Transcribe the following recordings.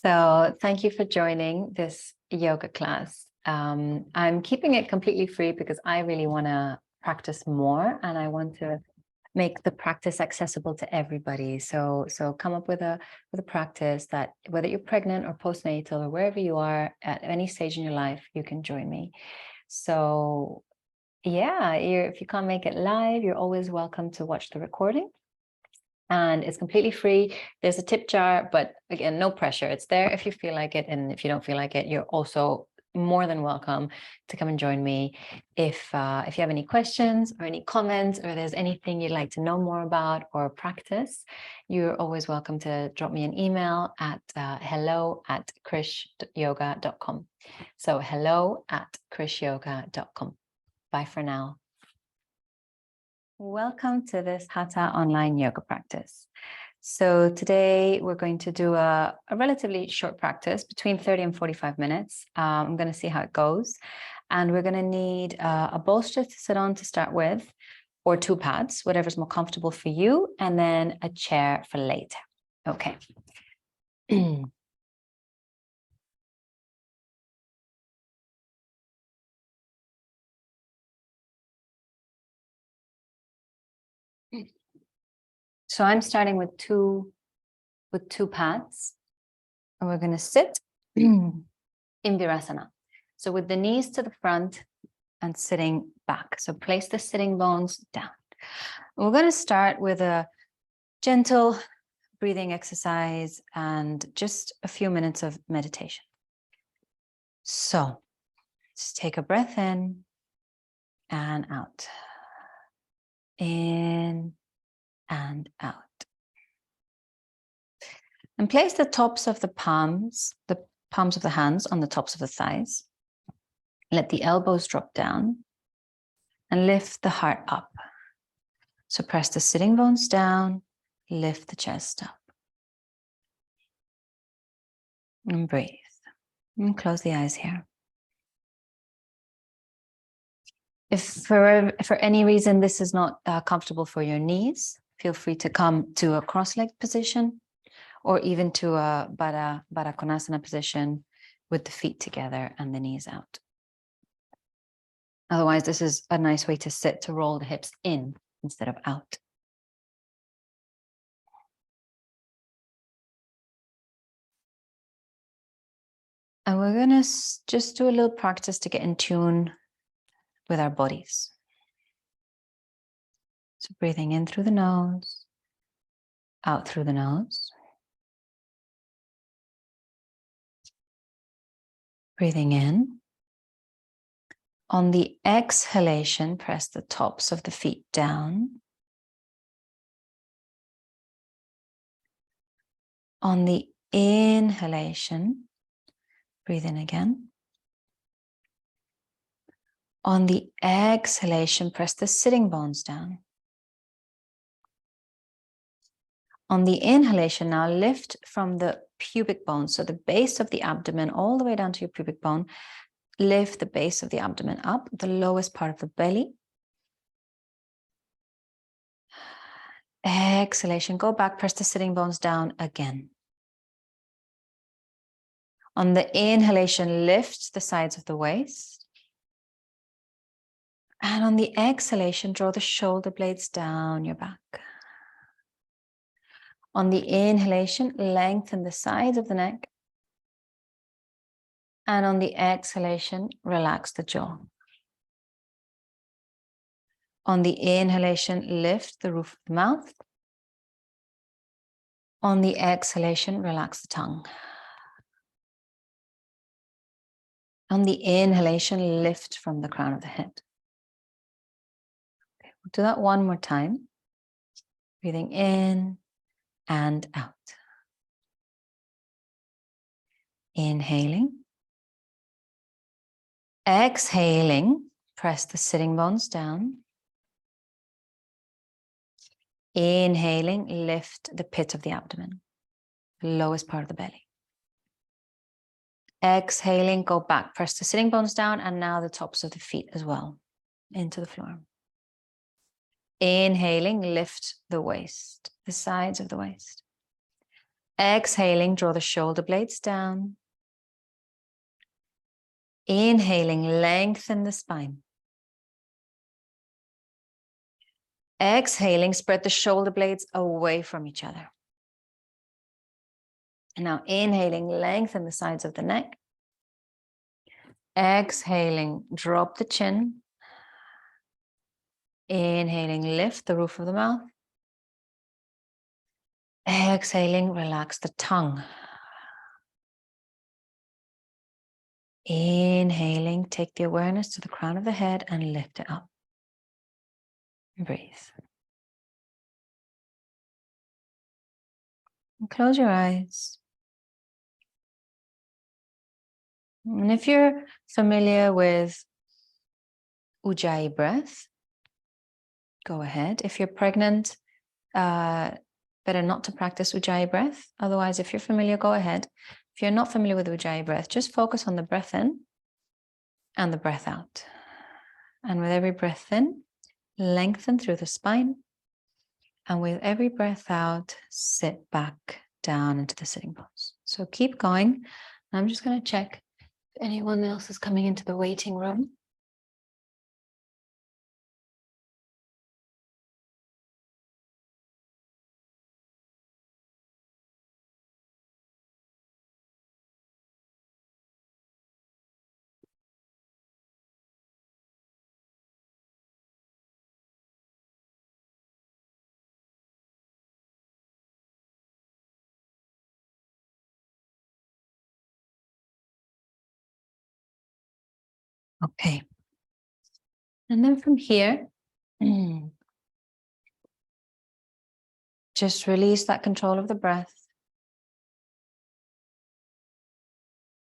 So thank you for joining this yoga class. I'm keeping it completely free because I really want to practice more and I want to make the practice accessible to everybody. So come up with a practice that whether you're pregnant or postnatal or wherever you are at any stage in your life, you can join me. So yeah, if you can't make it live, you're always welcome to watch the recording. And it's completely free. There's a tip jar, but again, no pressure. It's there if you feel like it. And if you don't feel like it, you're also more than welcome to come and join me. If you have any questions or any comments, or there's anything you'd like to know more about or practice, you're always welcome to drop me an email at hello@krishyoga.com. So hello@krishyoga.com. Bye for now. Welcome to this Hatha online yoga practice. So today we're going to do a relatively short practice, between 30 and 45 minutes. I'm going to see how it goes. And we're going to need a bolster to sit on to start with, or two pads, whatever's more comfortable for you, and then a chair for later. Okay. So I'm starting with two pads, and we're going to sit in Virasana. So with the knees to the front and sitting back. So place the sitting bones down. And we're going to start with a gentle breathing exercise and just a few minutes of meditation. So just take a breath in and out. In and out. And place the tops of the palms of the hands on the tops of the thighs. Let the elbows drop down and lift the heart up. So press the sitting bones down, lift the chest up. And breathe. And close the eyes here. If for any reason this is not comfortable for your knees, feel free to come to a cross-legged position, or even to a Baddha Konasana position with the feet together and the knees out. Otherwise, this is a nice way to sit, to roll the hips in instead of out. And we're going to just do a little practice to get in tune with our bodies. So breathing in through the nose, out through the nose. Breathing in. On the exhalation, press the tops of the feet down. On the inhalation, breathe in again. On the exhalation, press the sitting bones down. On the inhalation, now lift from the pubic bone, so the base of the abdomen all the way down to your pubic bone. Lift the base of the abdomen up, the lowest part of the belly. Exhalation, go back, press the sitting bones down again. On the inhalation, lift the sides of the waist. And on the exhalation, draw the shoulder blades down your back. On the inhalation, lengthen the sides of the neck. And on the exhalation, relax the jaw. On the inhalation, lift the roof of the mouth. On the exhalation, relax the tongue. On the inhalation, lift from the crown of the head. Okay, we'll do that one more time. Breathing in and out. Inhaling. Exhaling, press the sitting bones down. Inhaling, lift the pit of the abdomen, the lowest part of the belly. Exhaling, go back, press the sitting bones down, and now the tops of the feet as well, into the floor. Inhaling, lift the waist, the sides of the waist. Exhaling, draw the shoulder blades down. Inhaling, lengthen the spine. Exhaling, spread the shoulder blades away from each other. And now inhaling, lengthen the sides of the neck. Exhaling, drop the chin. Inhaling, lift the roof of the mouth. Exhaling, relax the tongue. Inhaling, take the awareness to the crown of the head and lift it up. Breathe. And close your eyes. And if you're familiar with Ujjayi breath, go ahead. If you're pregnant, better not to practice Ujjayi breath. Otherwise, if you're familiar, go ahead. If you're not familiar with Ujjayi breath, just focus on the breath in and the breath out. And with every breath in, lengthen through the spine. And with every breath out, sit back down into the sitting pose. So keep going. I'm just going to check if anyone else is coming into the waiting room. Okay. And then from here, just release that control of the breath.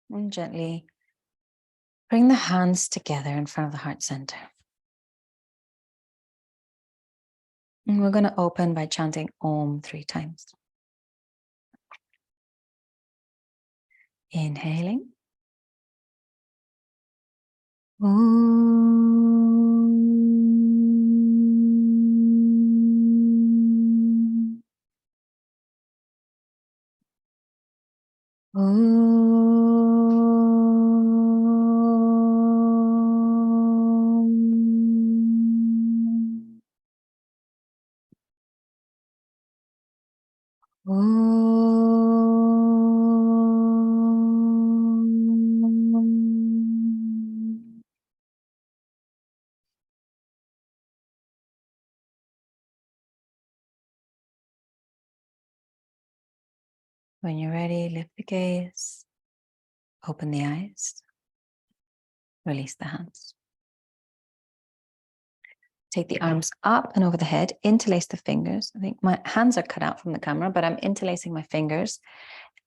And gently bring the hands together in front of the heart center. And we're going to open by chanting Om 3 times. Inhaling. Om. When you're ready, lift the gaze, open the eyes, release the hands. Take the arms up and over the head, interlace the fingers. I think my hands are cut out from the camera, but I'm interlacing my fingers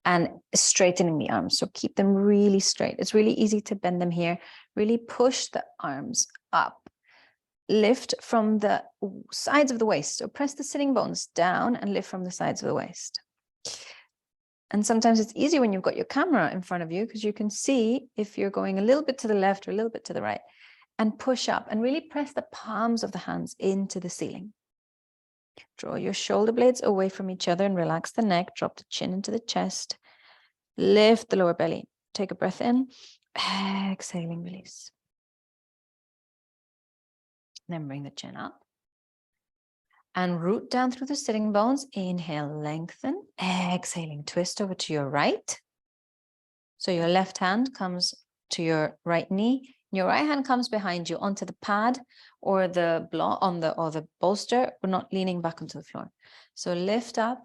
and straightening the arms. So keep them really straight. It's really easy to bend them here. Really push the arms up. Lift from the sides of the waist. So press the sitting bones down and lift from the sides of the waist. And sometimes it's easy when you've got your camera in front of you because you can see if you're going a little bit to the left or a little bit to the right. And push up and really press the palms of the hands into the ceiling. Draw your shoulder blades away from each other and relax the neck. Drop the chin into the chest. Lift the lower belly. Take a breath in. Exhaling, release. Then bring the chin up. And root down through the sitting bones. Inhale, lengthen. Exhaling, twist over to your right. So your left hand comes to your right knee. Your right hand comes behind you onto the pad or the block or the bolster. We're not leaning back onto the floor. So lift up,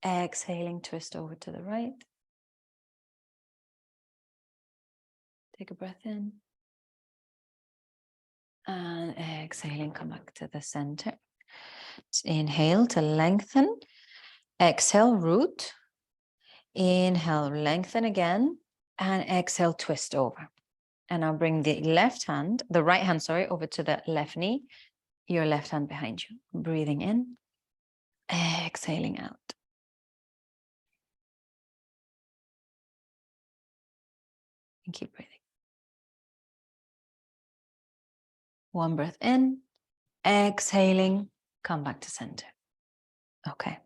exhaling, twist over to the right. Take a breath in. And exhaling, come back to the center. Inhale to lengthen. Exhale, root. Inhale, lengthen again. And exhale, twist over. And I'll bring the right hand, over to the left knee. Your left hand behind you. Breathing in. Exhaling out. And keep breathing. One breath in. Exhaling. Come back to center. Okay.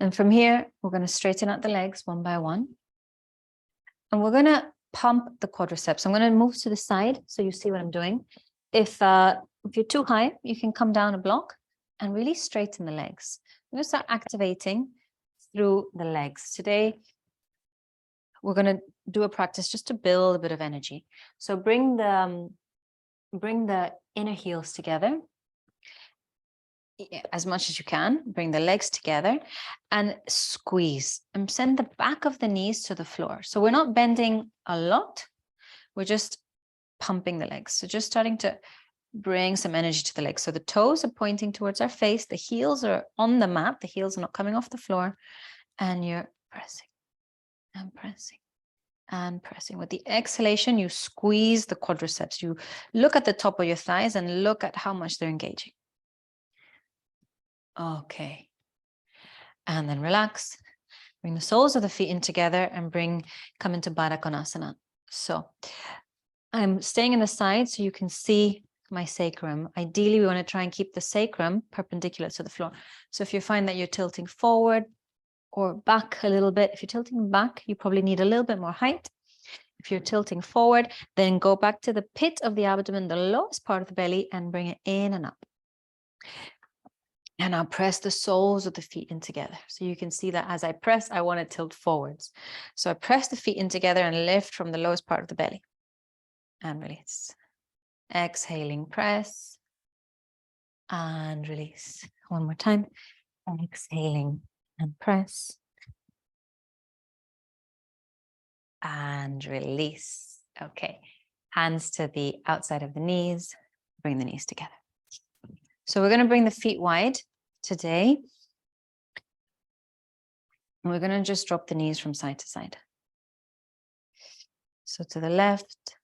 And from here, we're going to straighten out the legs one by one. And we're going to pump the quadriceps. I'm going to move to the side so you see what I'm doing. If you're too high, you can come down a block and really straighten the legs. I'm going to start activating through the legs. Today, we're going to do a practice just to build a bit of energy. So bring the inner heels together as much as you can. Bring the legs together and squeeze and send the back of the knees to the floor. So we're not bending a lot. We're just pumping the legs. So just starting to bring some energy to the legs. So the toes are pointing towards our face. The heels are on the mat. The heels are not coming off the floor. And you're pressing and pressing and pressing. With the exhalation, you squeeze the quadriceps. You look at the top of your thighs and look at how much they're engaging. Okay. And then relax. Bring the soles of the feet in together and come into Baddha Konasana. So I'm staying in the side so you can see my sacrum. Ideally, we want to try and keep the sacrum perpendicular to the floor. So if you find that you're tilting forward or back a little bit, if you're tilting back, you probably need a little bit more height. If you're tilting forward, then go back to the pit of the abdomen, the lowest part of the belly, and bring it in and up. And I'll press the soles of the feet in together. So you can see that as I press, I want to tilt forwards. So I press the feet in together and lift from the lowest part of the belly. And release. Exhaling, press. And release. One more time. Exhaling and press. And release. Okay. Hands to the outside of the knees. Bring the knees together. So we're going to bring the feet wide today. And we're going to just drop the knees from side to side. So to the left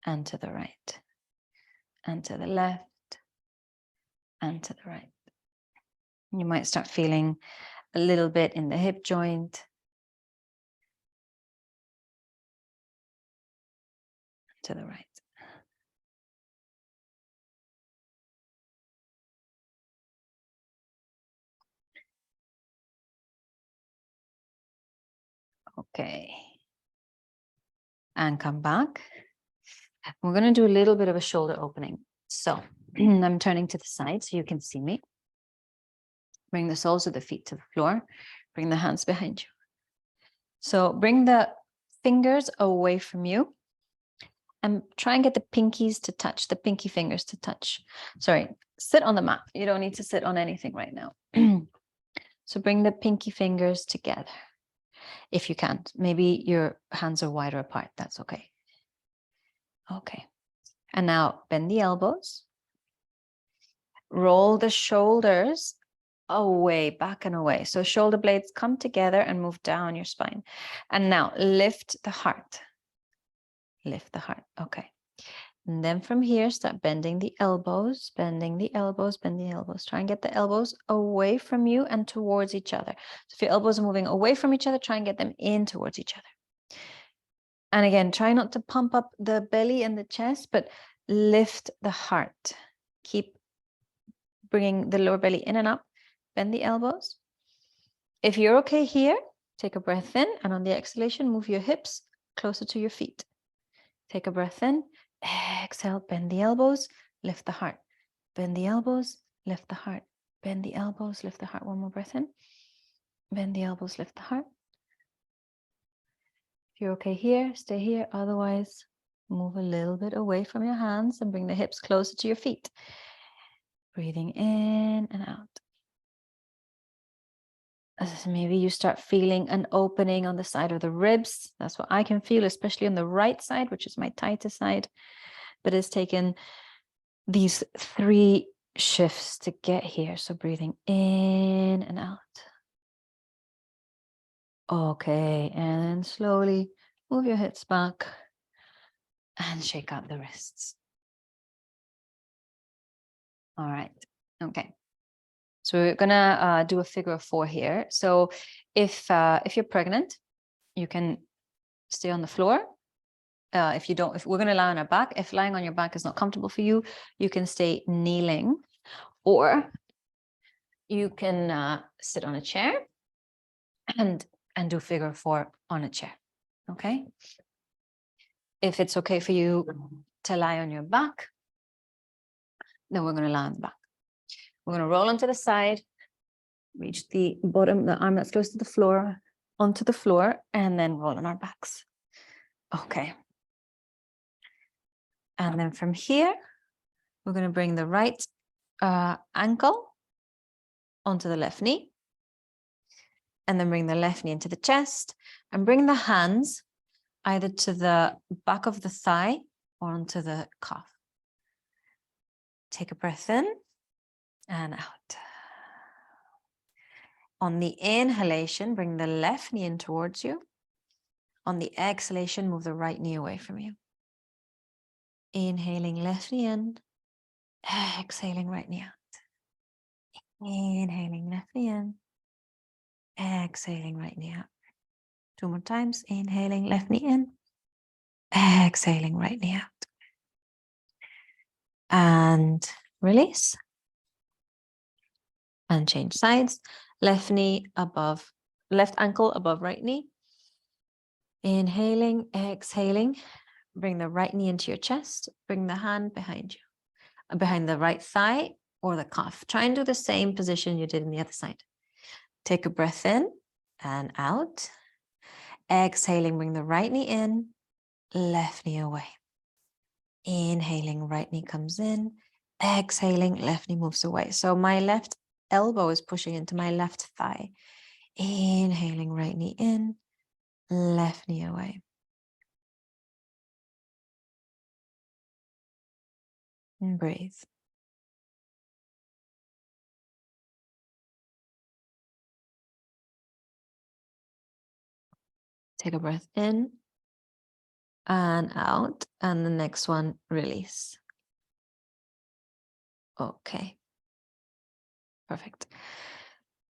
and to the right. And to the left and to the right. You might start feeling a little bit in the hip joint. To the right. Okay. And come back. We're going to do a little bit of a shoulder opening. So I'm turning to the side so you can see me. Bring the soles of the feet to the floor. Bring the hands behind you. So bring the fingers away from you. And try and get the pinkies to touch, the pinky fingers to touch. Sorry, sit on the mat. You don't need to sit on anything right now. So bring the pinky fingers together. If you can't, maybe your hands are wider apart. That's okay. Okay. And now bend the elbows. Roll the shoulders away, back and away. So shoulder blades come together and move down your spine. And now lift the heart. Lift the heart. Okay. And then from here, start bending the elbows, bending the elbows, bend the elbows. Try and get the elbows away from you and towards each other. So if your elbows are moving away from each other, try and get them in towards each other. And again, try not to pump up the belly and the chest, but lift the heart. Keep bringing the lower belly in and up. Bend the elbows. If you're okay here, take a breath in, and on the exhalation, move your hips closer to your feet. Take a breath in, exhale, bend the elbows, lift the heart. Bend the elbows, lift the heart. Bend the elbows, lift the heart. One more breath in. Bend the elbows, lift the heart. If you're okay here, stay here. Otherwise, move a little bit away from your hands and bring the hips closer to your feet. Breathing in and out. Maybe you start feeling an opening on the side of the ribs. That's what I can feel, especially on the right side, which is my tightest side. But it's taken these 3 shifts to get here. So breathing in and out. Okay, and slowly move your hips back and shake out the wrists. All right, okay. So we're gonna do a figure of 4 here. So if you're pregnant, you can stay on the floor. If we're gonna lie on our back, if lying on your back is not comfortable for you, you can stay kneeling, or you can sit on a chair and do figure 4 on a chair. Okay. If it's okay for you to lie on your back, then we're going to lie on the back. We're going to roll onto the side, reach the bottom, the arm that's close to the floor, onto the floor, and then roll on our backs. Okay. And then from here, we're going to bring the right ankle onto the left knee, and then bring the left knee into the chest, and bring the hands either to the back of the thigh or onto the calf. Take a breath in and out. On the inhalation, bring the left knee in towards you. On the exhalation, move the right knee away from you. Inhaling left knee in, exhaling right knee out. Inhaling left knee in, exhaling right knee out. 2 more times. Inhaling left knee in, exhaling right knee out. And release. And change sides. Left knee above, left ankle above right knee. Inhaling, exhaling. Bring the right knee into your chest. Bring the hand behind you, behind the right thigh or the calf. Try and do the same position you did in the other side. Take a breath in and out. Exhaling, bring the right knee in, left knee away. Inhaling, right knee comes in. Exhaling, left knee moves away. So my left elbow is pushing into my left thigh. Inhaling, right knee in, left knee away. And breathe. Take a breath in and out. And the next one, release. Okay. Perfect.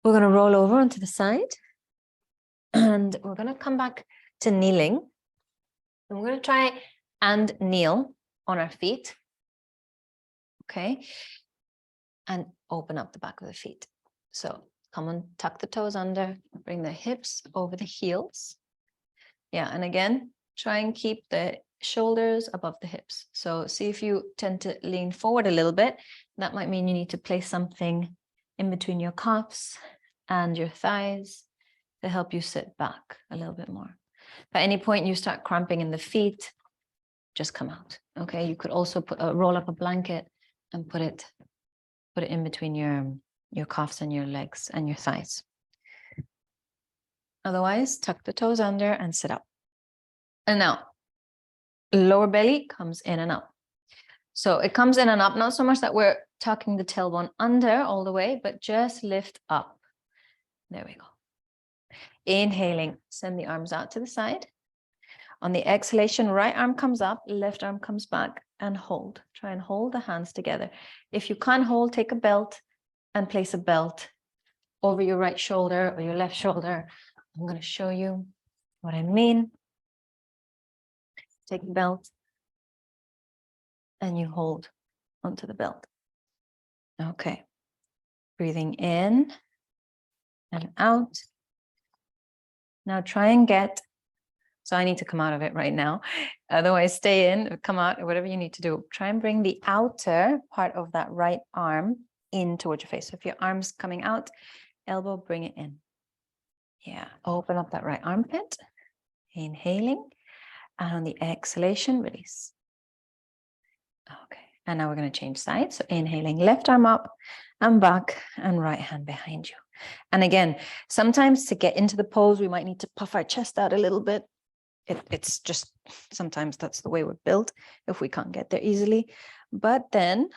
We're going to roll over onto the side. And we're going to come back to kneeling. And we're going to try and kneel on our feet. Okay. And open up the back of the feet. So come on, tuck the toes under, bring the hips over the heels. Yeah, and again, try and keep the shoulders above the hips. So see if you tend to lean forward a little bit. That might mean you need to place something in between your calves and your thighs to help you sit back a little bit more. If at any point you start cramping in the feet, just come out. Okay, you could also roll up a blanket and put it in between your calves and your legs and your thighs. Otherwise, tuck the toes under and sit up. And now, lower belly comes in and up. So it comes in and up, not so much that we're tucking the tailbone under all the way, but just lift up. There we go. Inhaling, send the arms out to the side. On the exhalation, right arm comes up, left arm comes back, and hold. Try and hold the hands together. If you can't hold, take a belt and place a belt over your right shoulder or your left shoulder. I'm going to show you what I mean. Take the belt and you hold onto the belt. Okay. Breathing in and out. Now try and get, so I need to come out of it right now. Otherwise, stay in, come out, or whatever you need to do. Try and bring the outer part of that right arm in towards your face. So if your arm's coming out, elbow, bring it in. Yeah, open up that right armpit. Inhaling. And on the exhalation, release. Okay, and now we're going to change sides. So inhaling, left arm up and back, and right hand behind you. And again, sometimes to get into the pose, we might need to puff our chest out a little bit. It's just, sometimes that's the way we're built if we can't get there easily. But then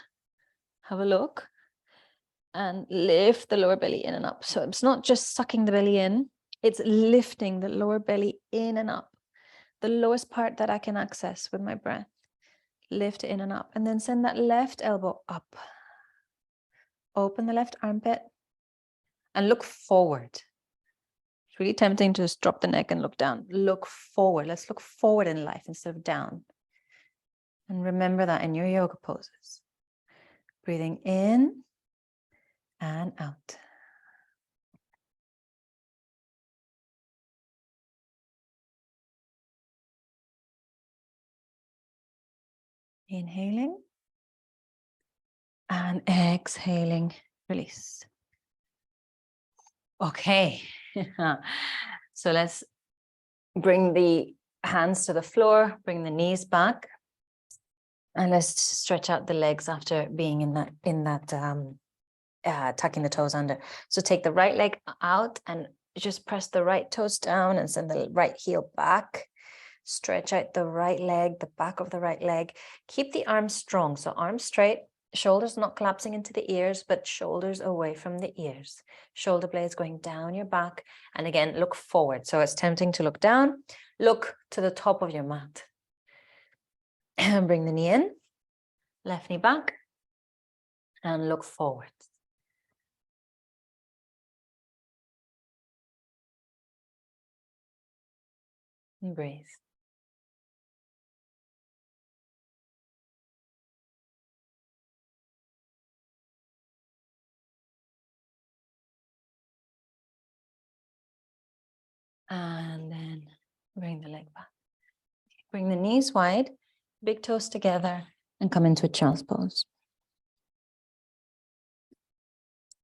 have a look and lift the lower belly in and up. So it's not just sucking the belly in, it's lifting the lower belly in and up. The lowest part that I can access with my breath. Lift it in and up, and then send that left elbow up. Open the left armpit and look forward. It's really tempting to just drop the neck and look down. Look forward. Let's look forward in life instead of down. And remember that in your yoga poses. Breathing in and out. Inhaling and exhaling, release. Okay, so let's bring the hands to the floor, bring the knees back, and let's stretch out the legs after being in that tucking the toes under. So take the right leg out and just press the right toes down and send the right heel back. Stretch out the right leg, the back of the right leg. Keep the arms strong. So arms straight, shoulders not collapsing into the ears, but shoulders away from the ears. Shoulder blades going down your back. And again, look forward. So it's tempting to look down. Look to the top of your mat. And bring the knee in, left knee back, and look forward. And breathe. And then bring the leg back. Bring the knees wide, big toes together, and come into a child's pose.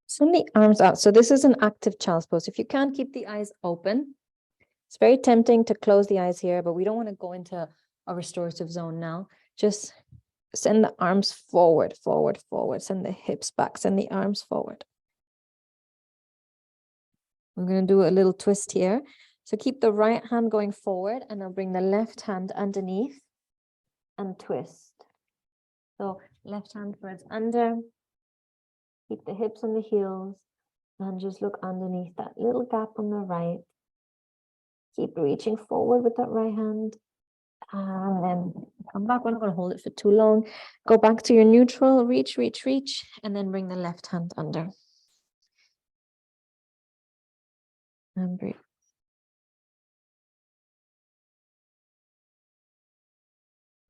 Send the arms out. So this is an active child's pose. If you can't keep the eyes open, it's very tempting to close the eyes here, but we don't want to go into a restorative zone now. Just send the arms forward, forward, forward. Send the hips back, send the arms forward. We're going to do a little twist here. So keep the right hand going forward and I'll bring the left hand underneath and twist. So left hand towards under, keep the hips on the heels and just look underneath that little gap on the right. Keep reaching forward with that right hand and then come back. We're not going to hold it for too long. Go back to your neutral, reach, reach, reach, and then bring the left hand under. And breathe.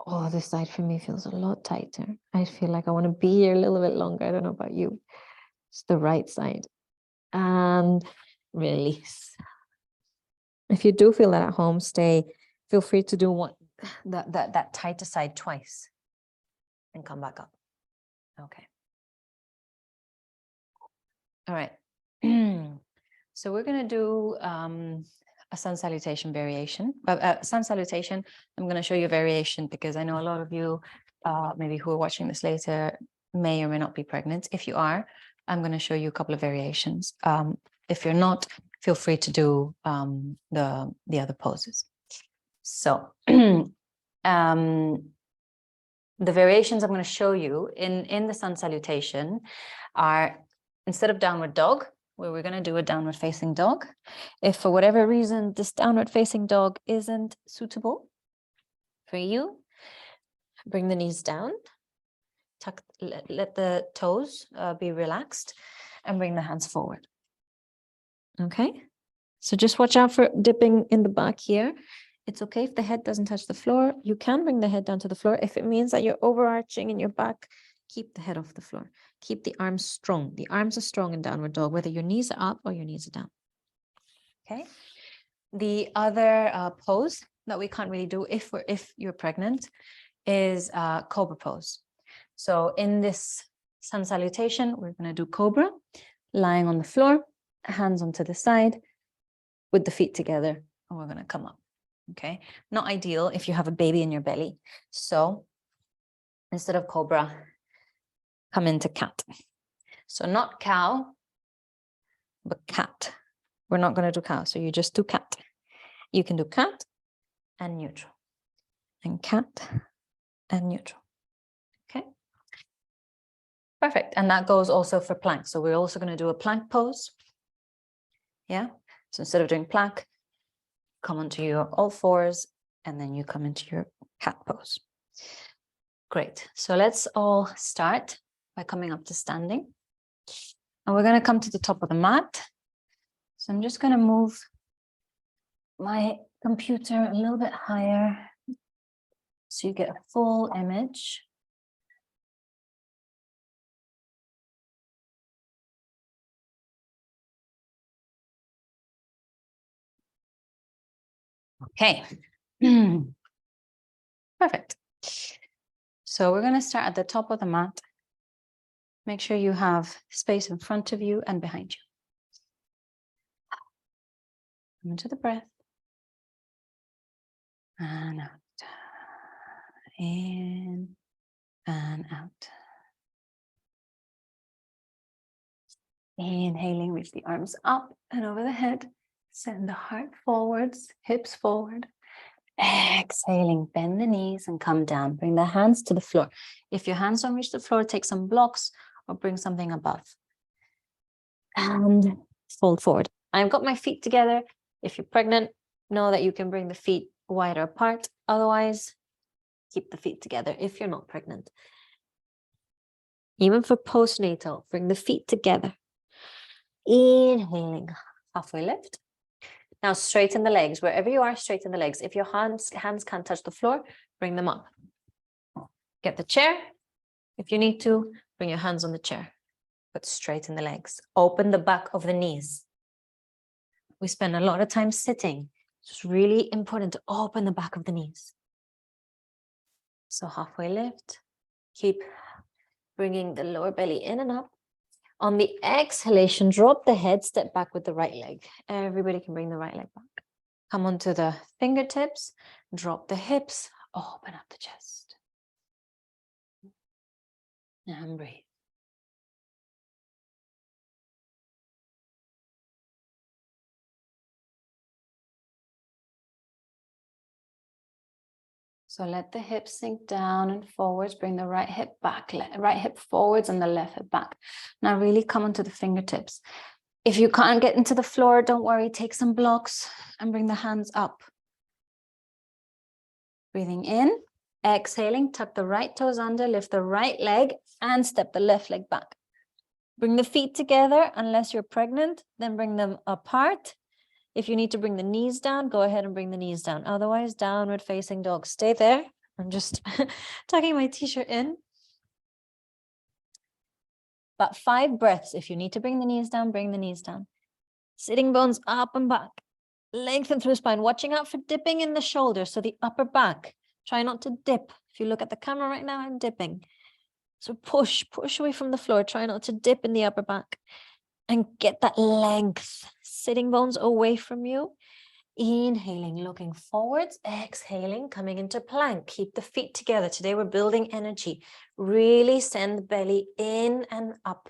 Oh, this side for me feels a lot tighter. I feel like I want to be here a little bit longer. I don't know about you. It's the right side. And release. If you do feel that at home, feel free to do that tighter side twice. And come back up. Okay. All right. So we're going to do a sun salutation variation. Sun salutation, I'm going to show you a variation because I know a lot of you, maybe who are watching this later, may or may not be pregnant. If you are, I'm going to show you a couple of variations. If you're not, feel free to do the other poses. So the variations I'm going to show you in the sun salutation are, instead of downward dog, where we're going to do a downward facing dog. If for whatever reason this downward facing dog isn't suitable for you, bring the knees down, let the toes be relaxed, and bring the hands forward. Okay, so just watch out for dipping in the back here. It's okay if the head doesn't touch the floor. You can bring the head down to the floor. If it means that you're overarching in your back, keep the head off the floor. Keep the arms strong. The arms are strong in downward dog, whether your knees are up or your knees are down. Okay. The other pose that we can't really do if you're pregnant is cobra pose. So in this sun salutation, we're going to do cobra, lying on the floor, hands onto the side, with the feet together, and we're going to come up. Okay. Not ideal if you have a baby in your belly. So instead of cobra, come into cat. So not cow, but cat. We're not going to do cow, so you just do cat. You can do cat and neutral, and cat and neutral. Okay, perfect. And that goes also for plank. So we're also going to do a plank pose. Yeah, so instead of doing plank, come onto your all fours, and then you come into your cat pose. Great. So let's all start by coming up to standing. And we're going to come to the top of the mat. So I'm just going to move my computer a little bit higher so you get a full image. Okay. Perfect. So we're going to start at the top of the mat. Make sure you have space in front of you and behind you. Come into the breath. And out. In and out. Inhaling, reach the arms up and over the head. Send the heart forwards, hips forward. Exhaling, bend the knees and come down. Bring the hands to the floor. If your hands don't reach the floor, take some blocks or bring something above. And fold forward. I've got my feet together. If you're pregnant, know that you can bring the feet wider apart. Otherwise, keep the feet together if you're not pregnant. Even for postnatal, bring the feet together. Inhaling, halfway lift. Now straighten the legs. Wherever you are, straighten the legs. If your hands can't touch the floor, bring them up. Get the chair. If you need to, bring your hands on the chair. But straighten the legs. Open the back of the knees. We spend a lot of time sitting. It's really important to open the back of the knees. So halfway lift. Keep bringing the lower belly in and up. On the exhalation, drop the head, step back with the right leg. Everybody can bring the right leg back. Come onto the fingertips, drop the hips, open up the chest. And breathe. So let the hips sink down and forwards. Bring the right hip back, right hip forwards and the left hip back. Now really come onto the fingertips. If you can't get into the floor, don't worry. Take some blocks and bring the hands up. Breathing in, exhaling, tuck the right toes under, lift the right leg and step the left leg back. Bring the feet together. Unless you're pregnant, then bring them apart. If you need to bring the knees down, go ahead and bring the knees down. Otherwise, downward facing dog. Stay there. I'm just tucking my t-shirt in. About 5 breaths. If you need to bring the knees down, bring the knees down. Sitting bones up and back. Lengthen through spine. Watching out for dipping in the shoulders. So the upper back. Try not to dip. If you look at the camera right now, I'm dipping. So push away from the floor. Try not to dip in the upper back. And get that length, sitting bones away from you. Inhaling, looking forwards, exhaling, coming into plank. Keep the feet together. Today we're building energy. Really send the belly in and up.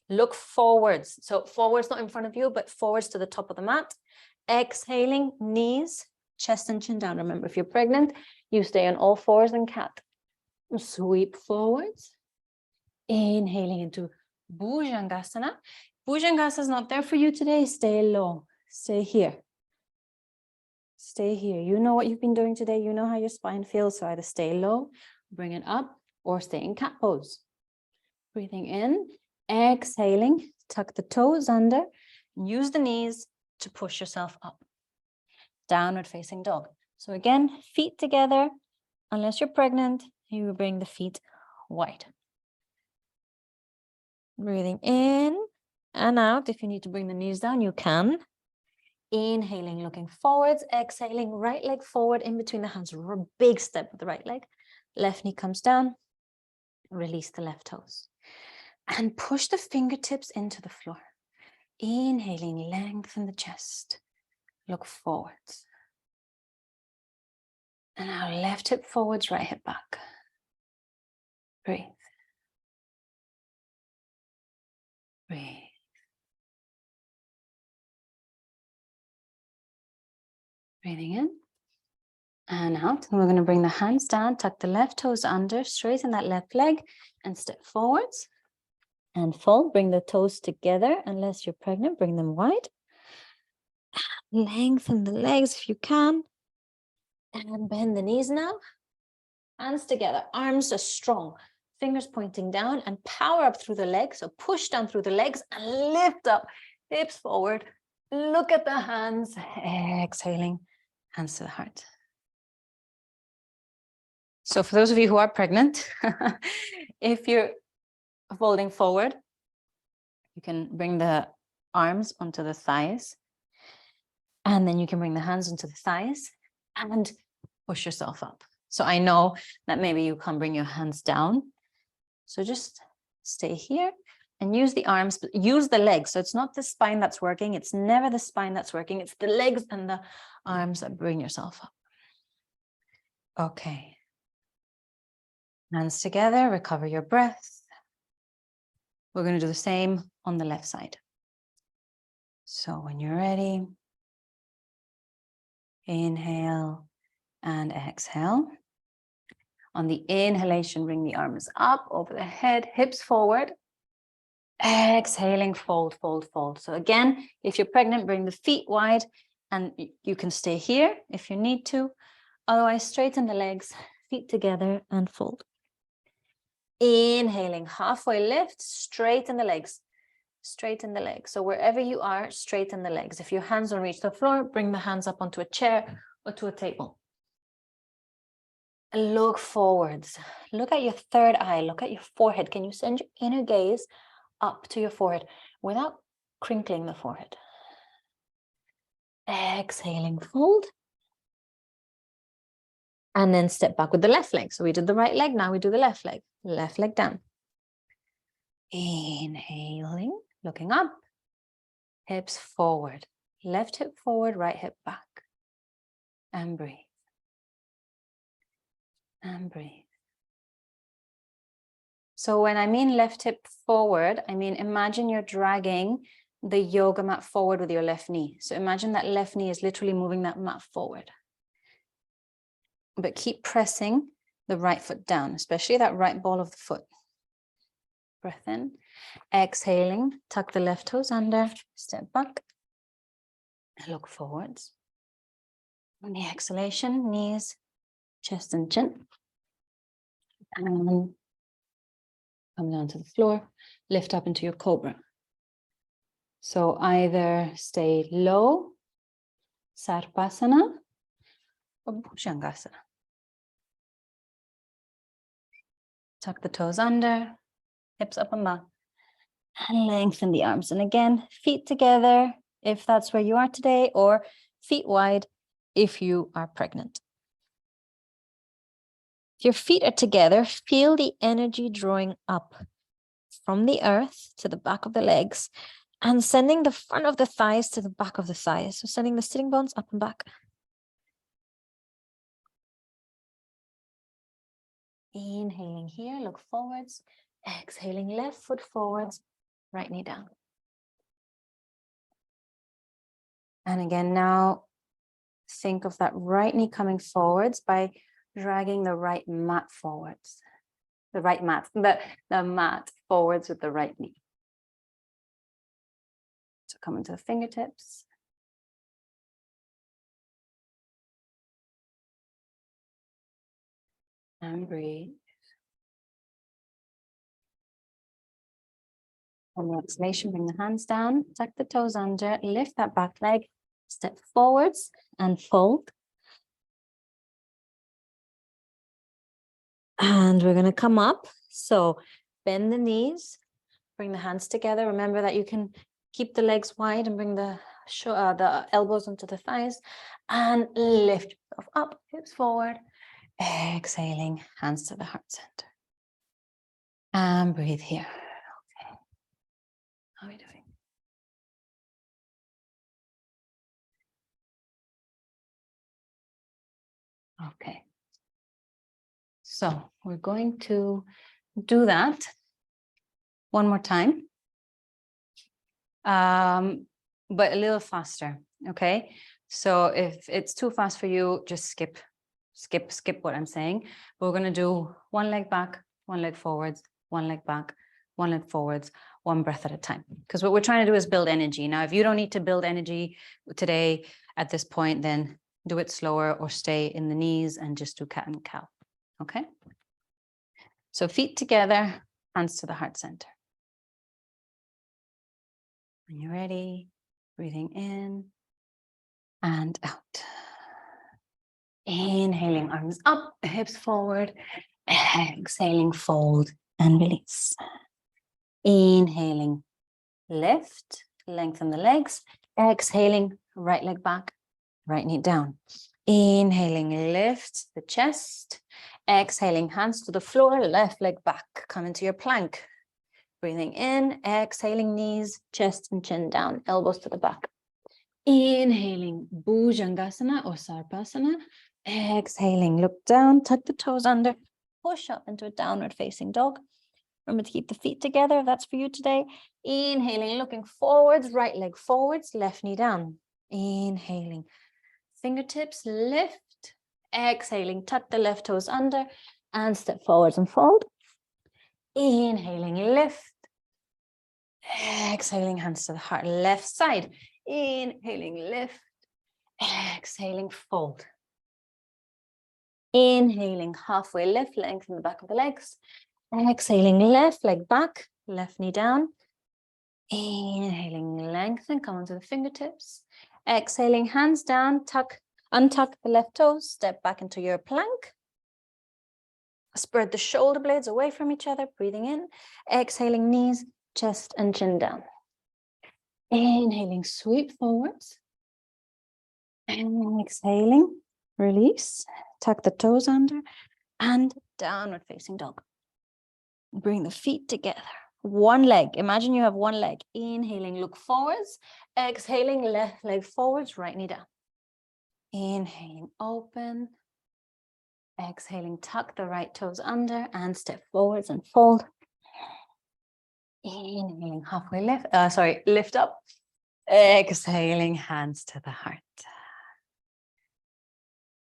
Look forwards. So forwards, not in front of you, but forwards to the top of the mat. Exhaling, knees, chest and chin down. Remember, if you're pregnant, you stay on all fours and cat. Sweep forwards. Inhaling into Bhujangasana. Bhujangasana is not there for you today. Stay low. Stay here. Stay here. You know what you've been doing today. You know how your spine feels. So either stay low, bring it up, or stay in cat pose. Breathing in, exhaling, tuck the toes under, use the knees to push yourself up. Downward facing dog. So again, feet together. Unless you're pregnant, you will bring the feet wide. Breathing in and out. If you need to bring the knees down, you can. Inhaling, looking forwards. Exhaling, right leg forward in between the hands. Big step with the right leg. Left knee comes down. Release the left toes. And push the fingertips into the floor. Inhaling, lengthen the chest. Look forwards. And now left hip forwards, right hip back. Breathe. Breathe. Breathing in and out. And we're going to bring the hands down, tuck the left toes under, straighten that left leg and step forwards and fold. Bring the toes together. Unless you're pregnant, bring them wide. Lengthen the legs if you can. And bend the knees now. Hands together, arms are strong. Fingers pointing down and power up through the legs. So push down through the legs and lift up. Hips forward. Look at the hands. Exhaling. Hands to the heart. So for those of you who are pregnant, if you're folding forward, you can bring the arms onto the thighs. And then you can bring the hands onto the thighs and push yourself up. So I know that maybe you can't bring your hands down. So just stay here and use the arms, but use the legs. So it's not the spine that's working. It's never the spine that's working. It's the legs and the arms that bring yourself up. Okay. Hands together, recover your breath. We're going to do the same on the left side. So when you're ready, inhale and exhale. On the inhalation, bring the arms up over the head, hips forward. Exhaling, fold, fold, fold. So again, if you're pregnant, bring the feet wide and you can stay here if you need to. Otherwise, straighten the legs, feet together and fold. Inhaling, halfway lift, straighten the legs. Straighten the legs. So wherever you are, straighten the legs. If your hands don't reach the floor, bring the hands up onto a chair or to a table. Look forwards. Look at your third eye. Look at your forehead. Can you send your inner gaze up to your forehead without crinkling the forehead? Exhaling, fold. And then step back with the left leg. So we did the right leg. Now we do the left leg. Left leg down. Inhaling, looking up. Hips forward. Left hip forward, right hip back. And breathe. And breathe. So when I mean left hip forward, I mean imagine you're dragging the yoga mat forward with your left knee. So imagine that left knee is literally moving that mat forward. But keep pressing the right foot down, especially that right ball of the foot. Breath in. Exhaling, tuck the left toes under, step back, and look forwards. On the exhalation, knees, chest and chin. And come down to the floor, lift up into your cobra. So either stay low, Sarpasana, or Bhujangasana. Tuck the toes under, hips up and back, and lengthen the arms. And again, feet together if that's where you are today, or feet wide if you are pregnant. If your feet are together, feel the energy drawing up from the earth to the back of the legs and sending the front of the thighs to the back of the thighs. So sending the sitting bones up and back. Inhaling here, look forwards. Exhaling, left foot forwards, right knee down. And again, now think of that right knee coming forwards by dragging the right mat forwards. The mat forwards with the right knee. So come into the fingertips. And breathe. On the exhalation, bring the hands down, tuck the toes under, lift that back leg, step forwards and fold. And we're going to come up. So bend the knees, bring the hands together. Remember that you can keep the legs wide and bring the elbows onto the thighs and lift yourself up, hips forward. Exhaling, hands to the heart center. And breathe here. Okay. How are we doing? Okay. So we're going to do that one more time, but a little faster. Okay. So if it's too fast for you, just skip what I'm saying. We're going to do one leg back, one leg forwards, one leg back, one leg forwards, one breath at a time. Because what we're trying to do is build energy. Now, if you don't need to build energy today at this point, then do it slower or stay in the knees and just do cat and cow. Okay. So feet together, hands to the heart center. When you're ready, breathing in and out. Inhaling, arms up, hips forward. Exhaling, fold and release. Inhaling, lift, lengthen the legs. Exhaling, right leg back, right knee down. Inhaling, lift the chest. Exhaling, hands to the floor, left leg back, come into your plank. Breathing in, exhaling, knees, chest and chin down, elbows to the back. Inhaling, Bhujangasana or Sarpasana. Exhaling, look down, tuck the toes under, push up into a downward facing dog. Remember to keep the feet together if that's for you today. Inhaling, looking forwards, right leg forwards, left knee down. Inhaling, fingertips lift. Exhaling, tuck the left toes under and step forwards and fold. Inhaling, lift. Exhaling, hands to the heart, left side. Inhaling, lift. Exhaling, fold. Inhaling, halfway lift, lengthen the back of the legs. Exhaling, left leg back, left knee down. Inhaling, lengthen, come onto the fingertips. Exhaling, hands down, untuck the left toes, step back into your plank. Spread the shoulder blades away from each other, breathing in. Exhaling, knees, chest and chin down. Inhaling, sweep forwards. And exhaling, release, tuck the toes under and downward facing dog. Bring the feet together. One leg, imagine you have one leg. Inhaling, look forwards. Exhaling, left leg forwards, right knee down. Inhaling, open. Exhaling, tuck the right toes under and step forwards and fold. Inhaling, halfway lift, lift up. Exhaling, hands to the heart.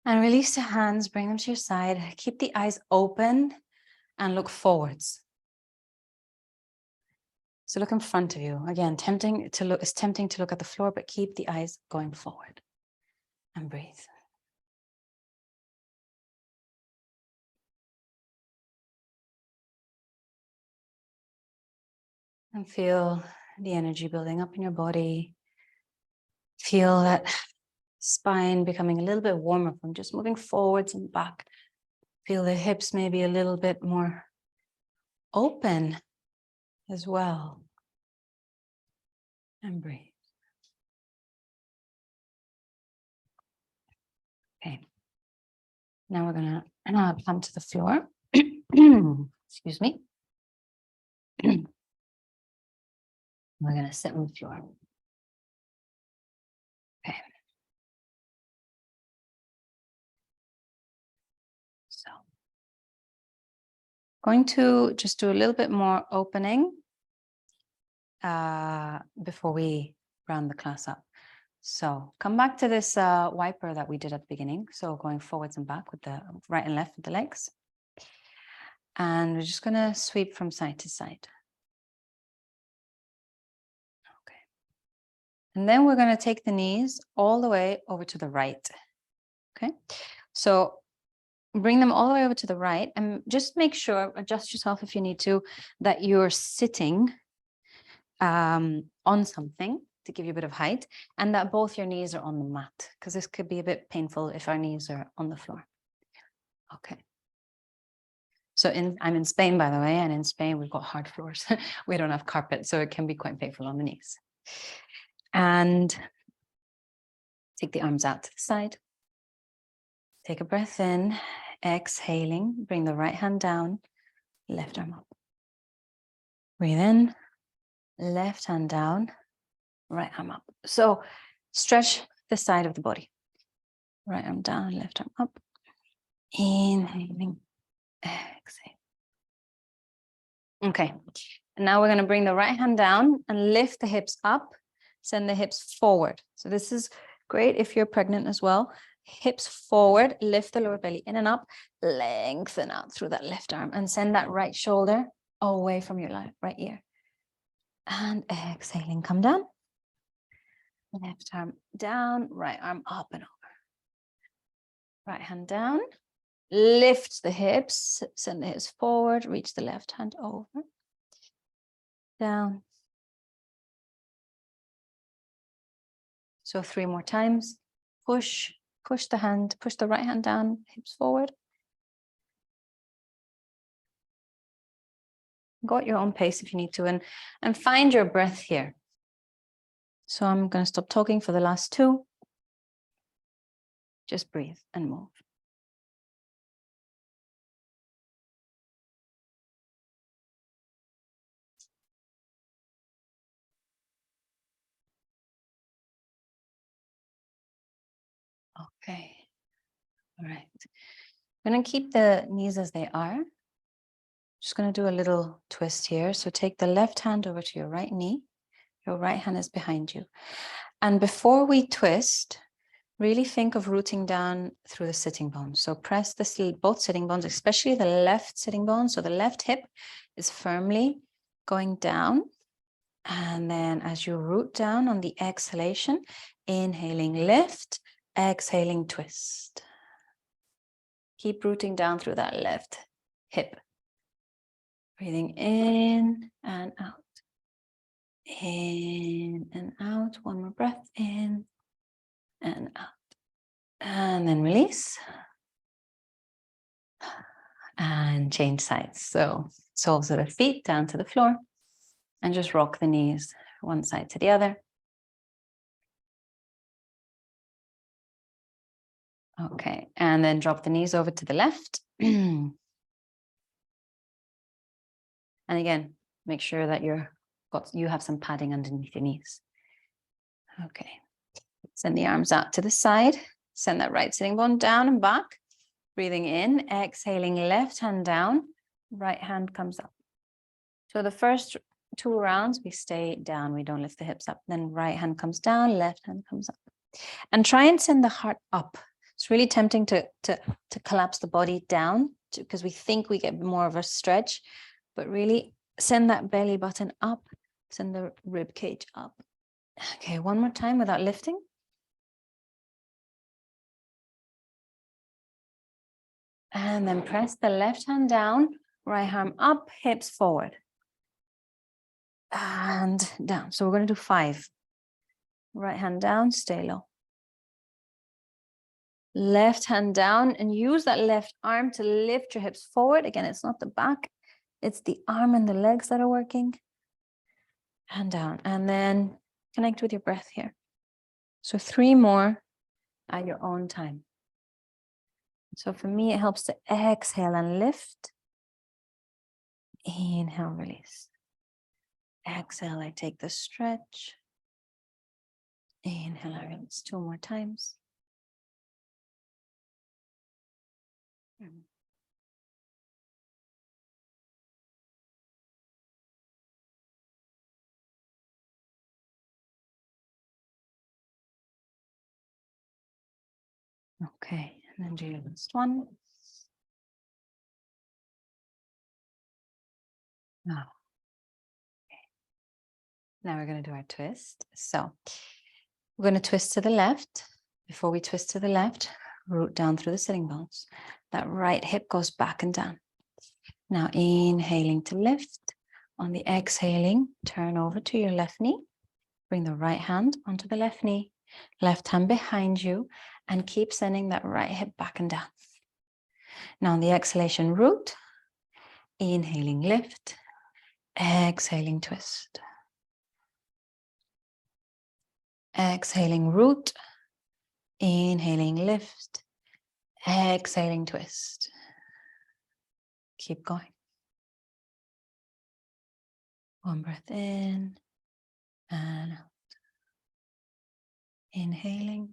And release the hands, bring them to your side. Keep the eyes open and look forwards. So look in front of you. Again, it's tempting to look at the floor, but keep the eyes going forward. And breathe. And feel the energy building up in your body. Feel that spine becoming a little bit warmer from just moving forwards and back. Feel the hips maybe a little bit more open as well. And breathe. Okay. Now we're going to come to the floor. Excuse me. We're going to sit on the floor. Okay. So, going to just do a little bit more opening before we round the class up. So come back to this wiper that we did at the beginning. So going forwards and back with the right and left with the legs. And we're just going to sweep from side to side. Okay. And then we're going to take the knees all the way over to the right. Okay. So bring them all the way over to the right and just make sure, adjust yourself if you need to, that you're sitting on something to give you a bit of height, and that both your knees are on the mat, because this could be a bit painful if our knees are on the floor. Okay. So I'm in Spain, by the way, and in Spain we've got hard floors. We don't have carpet, so it can be quite painful on the knees. And take the arms out to the side. Take a breath in, exhaling, bring the right hand down, left arm up. Breathe in, left hand down, right arm up. So stretch the side of the body. Right arm down, left arm up. Inhaling, exhale. Okay, and now we're going to bring the right hand down and lift the hips up, send the hips forward. So this is great if you're pregnant as well. Hips forward, lift the lower belly in and up, lengthen out through that left arm and send that right shoulder away from your right ear. And exhaling, come down. Left arm down, right arm up and over. Right hand down, lift the hips, send the hips forward, reach the left hand over. Down. So 3 more times. Push the right hand down, hips forward. Go at your own pace if you need to, and find your breath here. So I'm going to stop talking for the last 2. Just breathe and move. Okay. All right. I'm going to keep the knees as they are. Just going to do a little twist here. So take the left hand over to your right knee. Your right hand is behind you. And before we twist, really think of rooting down through the sitting bones. So press both sitting bones, especially the left sitting bone. So the left hip is firmly going down. And then as you root down on the exhalation, inhaling, lift, exhaling, twist. Keep rooting down through that left hip. Breathing in and out. In and out. One more breath in and out. And then release. And change sides. So soles of the feet down to the floor. And just rock the knees one side to the other. Okay, and then drop the knees over to the left. And again, make sure that you have some padding underneath your knees. Okay, send the arms out to the side. Send that right sitting bone down and back. Breathing in, exhaling, left hand down, right hand comes up. So the first 2 rounds, we stay down, we don't lift the hips up. Then right hand comes down, left hand comes up. And try and send the heart up. It's really tempting to collapse the body down because we think we get more of a stretch, but really send that belly button up, send the rib cage up. Okay, one more time without lifting. And then press the left hand down, right arm up, hips forward. And down. So we're going to do 5. Right hand down, stay low. Left hand down and use that left arm to lift your hips forward. Again, it's not the back, it's the arm and the legs that are working. And down. And then connect with your breath here. So 3 more at your own time. So for me, it helps to exhale and lift. Inhale, release. Exhale, I take the stretch. Inhale, I release. 2 more times. Okay, and then do your last one. Oh. Okay. Now we're going to do our twist. So we're going to twist to the left. Before we twist to the left, root down through the sitting bones. That right hip goes back and down. Now inhaling to lift. On the exhaling, turn over to your left knee. Bring the right hand onto the left knee. Left hand behind you. And keep sending that right hip back and down. Now on the exhalation, root. Inhaling, lift. Exhaling, twist. Exhaling, root. Inhaling, lift. Exhaling, twist. Keep going. One breath in and out. Inhaling,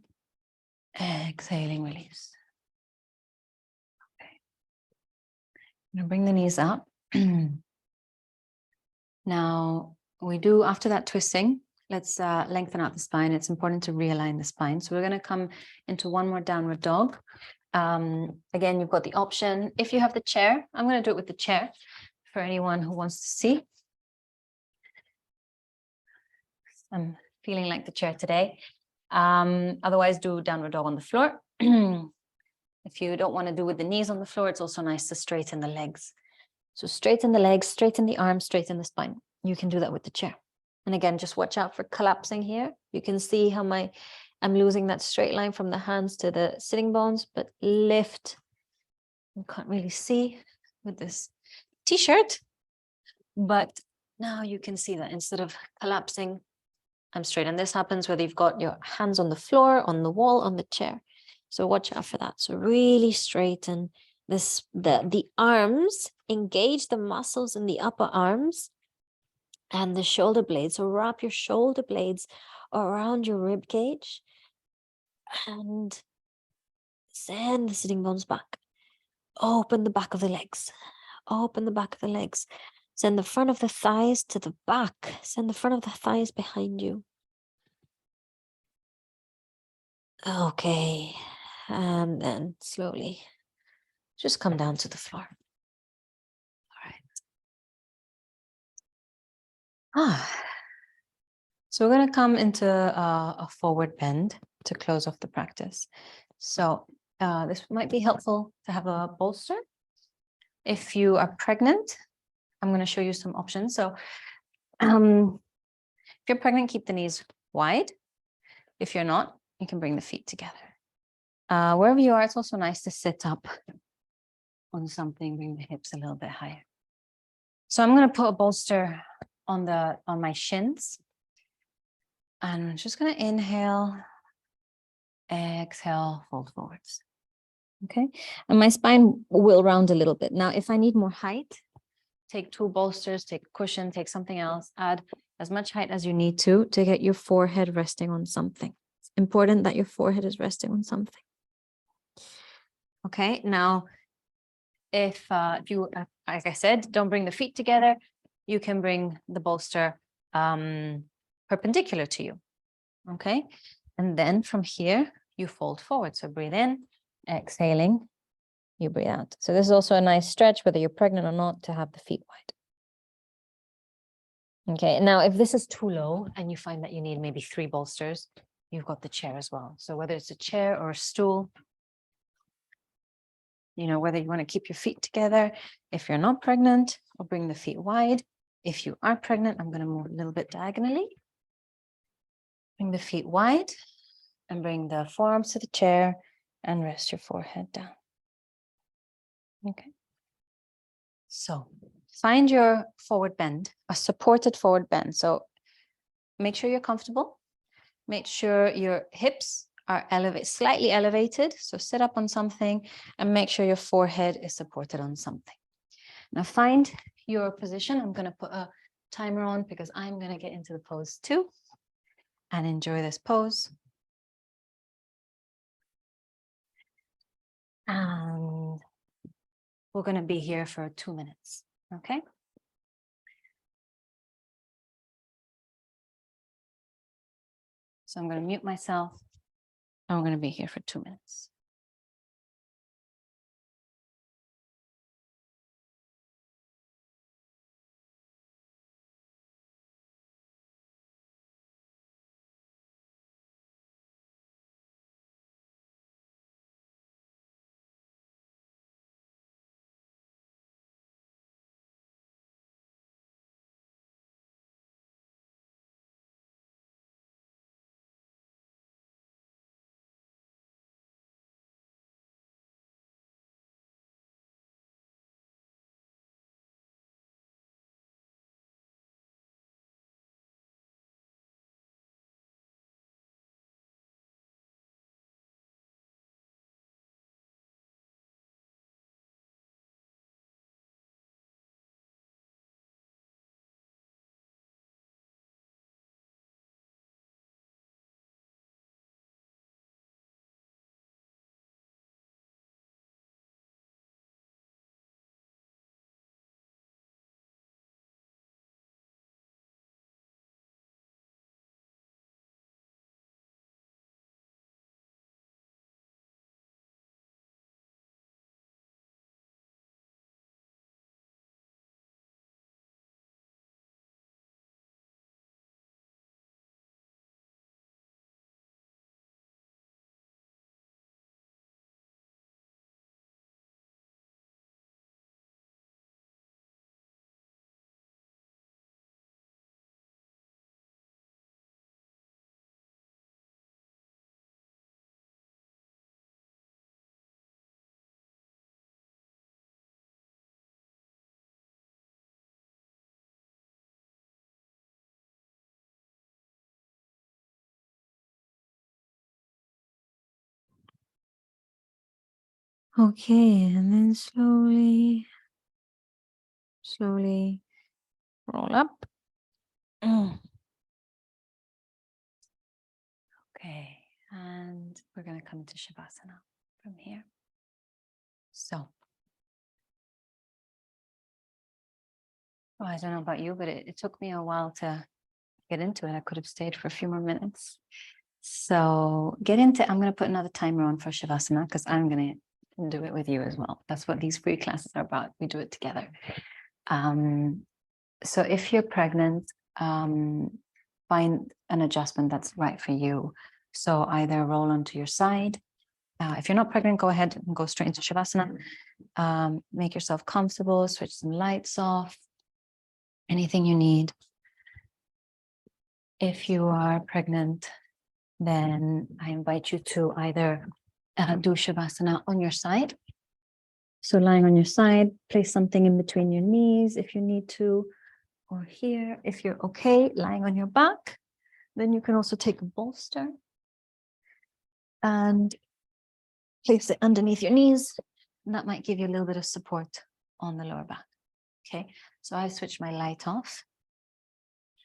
exhaling, release. Okay. I'm going to bring the knees up. Now, after that twisting, let's lengthen out the spine. It's important to realign the spine. So we're going to come into one more downward dog. Again, you've got the option. If you have the chair, I'm going to do it with the chair for anyone who wants to see. I'm feeling like the chair today. Otherwise, do downward dog on the floor. If you don't want to do with the knees on the floor, it's also nice to straighten the legs. So straighten the legs, straighten the arms, straighten the spine. You can do that with the chair. And again, just watch out for collapsing here. You can see how I'm losing that straight line from the hands to the sitting bones, but lift. You can't really see with this t-shirt, but now you can see that instead of collapsing, I'm straight. And this happens whether you've got your hands on the floor, on the wall, on the chair. So watch out for that. So really straighten the arms, engage the muscles in the upper arms and the shoulder blades. So wrap your shoulder blades around your rib cage and Send the sitting bones back. Open the back of the legs. Open the back of the legs. Send the front of the thighs to the back. Send the front of the thighs behind you. Okay. And then slowly just come down to the floor. All right. So we're going to come into a forward bend to close off the practice. So this might be helpful to have a bolster. If you are pregnant, I'm going to show you some options. So if you're pregnant, keep the knees wide. If you're not, you can bring the feet together. Wherever you are, it's also nice to sit up on something, bring the hips a little bit higher. So I'm going to put a bolster on my shins. And I'm just going to inhale, exhale, fold forwards. Okay. And my spine will round a little bit. Now, if I need more height, take 2 bolsters, take a cushion, take something else, add as much height as you need to get your forehead resting on something. It's important that your forehead is resting on something. Okay. Now, if you, like I said, don't bring the feet together, you can bring the bolster perpendicular to you. Okay. And then from here, you fold forward. So breathe in, exhaling, you breathe out. So this is also a nice stretch, whether you're pregnant or not, to have the feet wide. Okay. Now, if this is too low and you find that you need maybe 3 bolsters, you've got the chair as well. So whether it's a chair or a stool, you know, whether you want to keep your feet together, if you're not pregnant, or bring the feet wide. If you are pregnant, I'm going to move a little bit diagonally. Bring the feet wide and bring the forearms to the chair and rest your forehead down. Okay. So find your forward bend, a supported forward bend. So make sure you're comfortable. Make sure your hips are slightly elevated. So sit up on something and make sure your forehead is supported on something. Now find your position. I'm going to put a timer on because I'm going to get into the pose too and enjoy this pose. And we're going to be here for 2 minutes. Okay. So I'm going to mute myself. I'm going to be here for 2 minutes. Okay, and then slowly roll up. Okay, and we're going to come to Shavasana from here. So, well, I don't know about you, but it took me a while to get into it. I could have stayed for a few more minutes. So get into, I'm going to put another timer on for Shavasana because I'm going to do it with you as well. That's what these free classes are about. We do it together. So if you're pregnant, find an adjustment that's right for you. So either roll onto your side. If you're not pregnant, go ahead and go straight into Shavasana. Make yourself comfortable, switch some lights off, anything you need. If you are pregnant, then I invite you to either do Shavasana on your side. So lying on your side, place something in between your knees if you need to, or here. If you're okay, lying on your back, then you can also take a bolster and place it underneath your knees. And that might give you a little bit of support on the lower back. Okay, so I've switched my light off.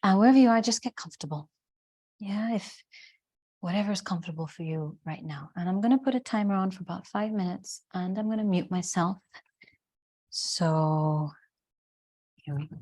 And wherever you are, just get comfortable. Yeah, if whatever is comfortable for you right now. And I'm going to put a timer on for about 5 minutes and I'm going to mute myself. So here we go.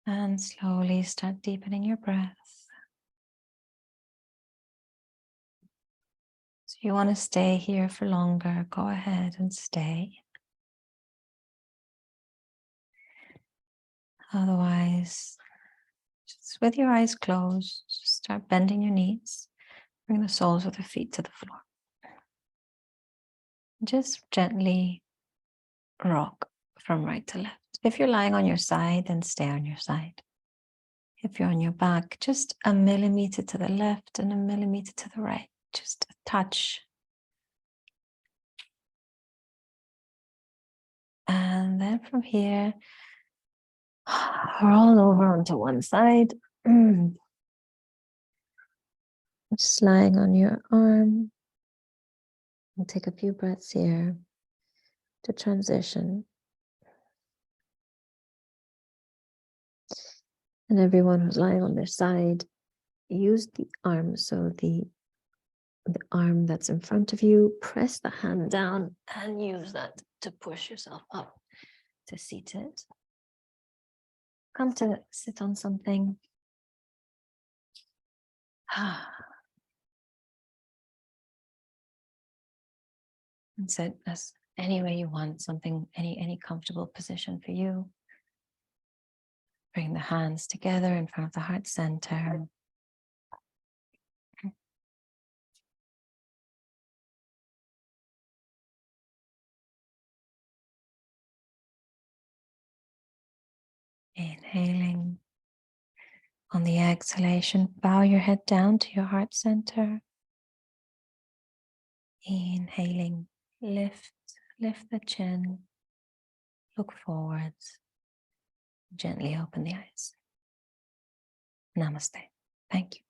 And slowly start deepening your breath. So you want to stay here for longer, go ahead and stay. Otherwise, just with your eyes closed, just start bending your knees. Bring the soles of the feet to the floor. Just gently rock from right to left. If you're lying on your side, then stay on your side. If you're on your back, just a millimeter to the left and a millimeter to the right. Just a touch. And then from here, roll over onto one side. Just lying on your arm. And take a few breaths here to transition. And everyone who's lying on their side, use the arm. So the arm that's in front of you, press the hand down and use that to push yourself up to seated. Come to sit on something. And sit as any way you want, something, any comfortable position for you. Bring the hands together in front of the heart center. Inhaling. On the exhalation, bow your head down to your heart center. Inhaling, lift the chin. Look forwards. Gently open the eyes. Namaste. Thank you.